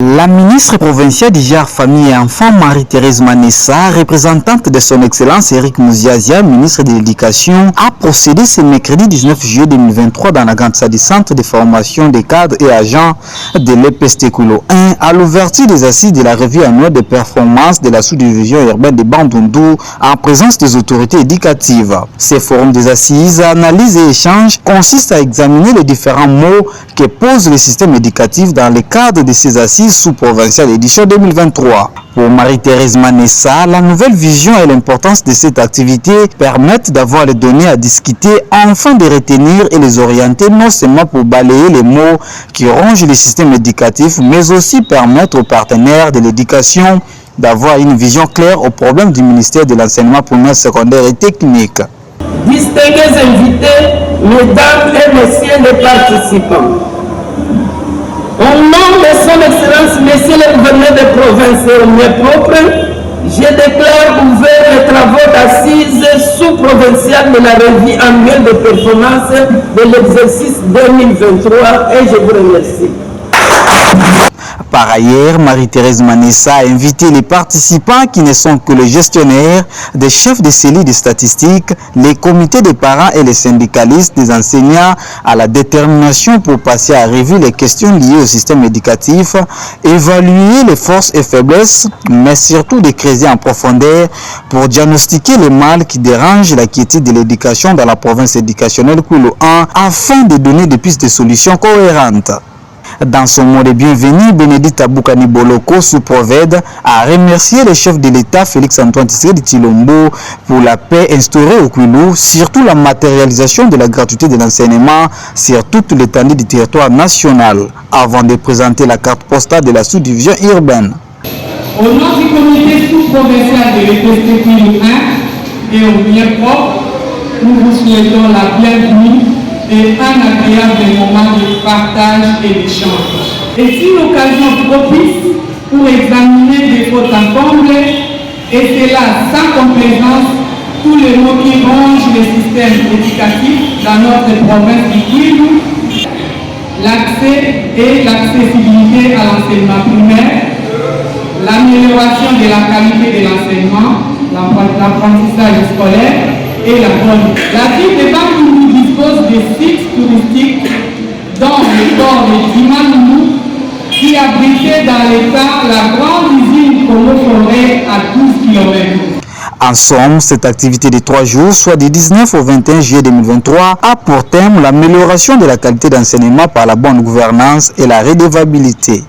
La ministre provinciale d'Hygiène, Famille et Enfants, Marie-Thérèse Manessa, représentante de son Excellence Eric Mouziazia, ministre de l'Éducation, a procédé ce mercredi 19 juillet 2023 dans la grande salle du centre de formation des cadres et agents de l'EPST Koulo 1 à l'ouverture des assises de la revue annuelle de performance de la sous-division urbaine de Bandundu en présence des autorités éducatives. Ce forum des assises, analyse et échange consiste à examiner les différents mots que pose le système éducatif dans le cadre de ces assises sous-provinciale édition 2023. Pour Marie-Thérèse Manessa, la nouvelle vision et l'importance de cette activité permettent d'avoir les données à discuter afin de retenir et les orienter non seulement pour balayer les mots qui rongent le système éducatif, mais aussi permettre aux partenaires de l'éducation d'avoir une vision claire aux problèmes du ministère de l'enseignement primaire, secondaire et technique. Distingués invités, mesdames et messieurs les participants, au nom de son Excellence, Monsieur le gouverneur de province et au mien propre, je déclare ouvert les travaux d'assises sous-provinciales de la revue annuelle de performance de l'exercice 2023 et je vous remercie. Par ailleurs, Marie-Thérèse Manessa a invité les participants qui ne sont que les gestionnaires, des chefs de cellules de statistiques, les comités des parents et les syndicalistes des enseignants à la détermination pour passer à revue les questions liées au système éducatif, évaluer les forces et faiblesses, mais surtout de creuser en profondeur pour diagnostiquer les mal qui dérangent la quiétude de l'éducation dans la province éducationnelle Koulo 1 afin de donner des pistes de solutions cohérentes. Dans son mot de bienvenue, Bénédicte Aboukani Boloko, sous-provède, a remercié le chef de l'État Félix-Antoine Tshisekedi Tshilombo pour la paix instaurée au Kwilu, surtout la matérialisation de la gratuité de l'enseignement sur toute l'étendue du territoire national, avant de présenter la carte postale de la sous-division urbaine. Au nom du comité sous-provincial de l'EPST Kwilu 1 et au mien propre, nous vous souhaitons la bienvenue et un agréable moment de partage et d'échange. Et une occasion propice pour examiner des fautes en comble, et c'est là, sans complaisance, tous les mots qui rongent le système éducatif dans notre province du Kwilu, l'accès et l'accessibilité à l'enseignement primaire, l'amélioration de la qualité de l'enseignement, l'apprentissage scolaire et la bonne. La ville de Bandundu dispose de sites touristiques dont le port de Dimanoumou qui abritait dans l'État la grande usine Komo-Forêt à 12 km. En somme, cette activité de 3 jours, soit du 19 au 21 juillet 2023, a pour thème l'amélioration de la qualité d'enseignement par la bonne gouvernance et la redevabilité.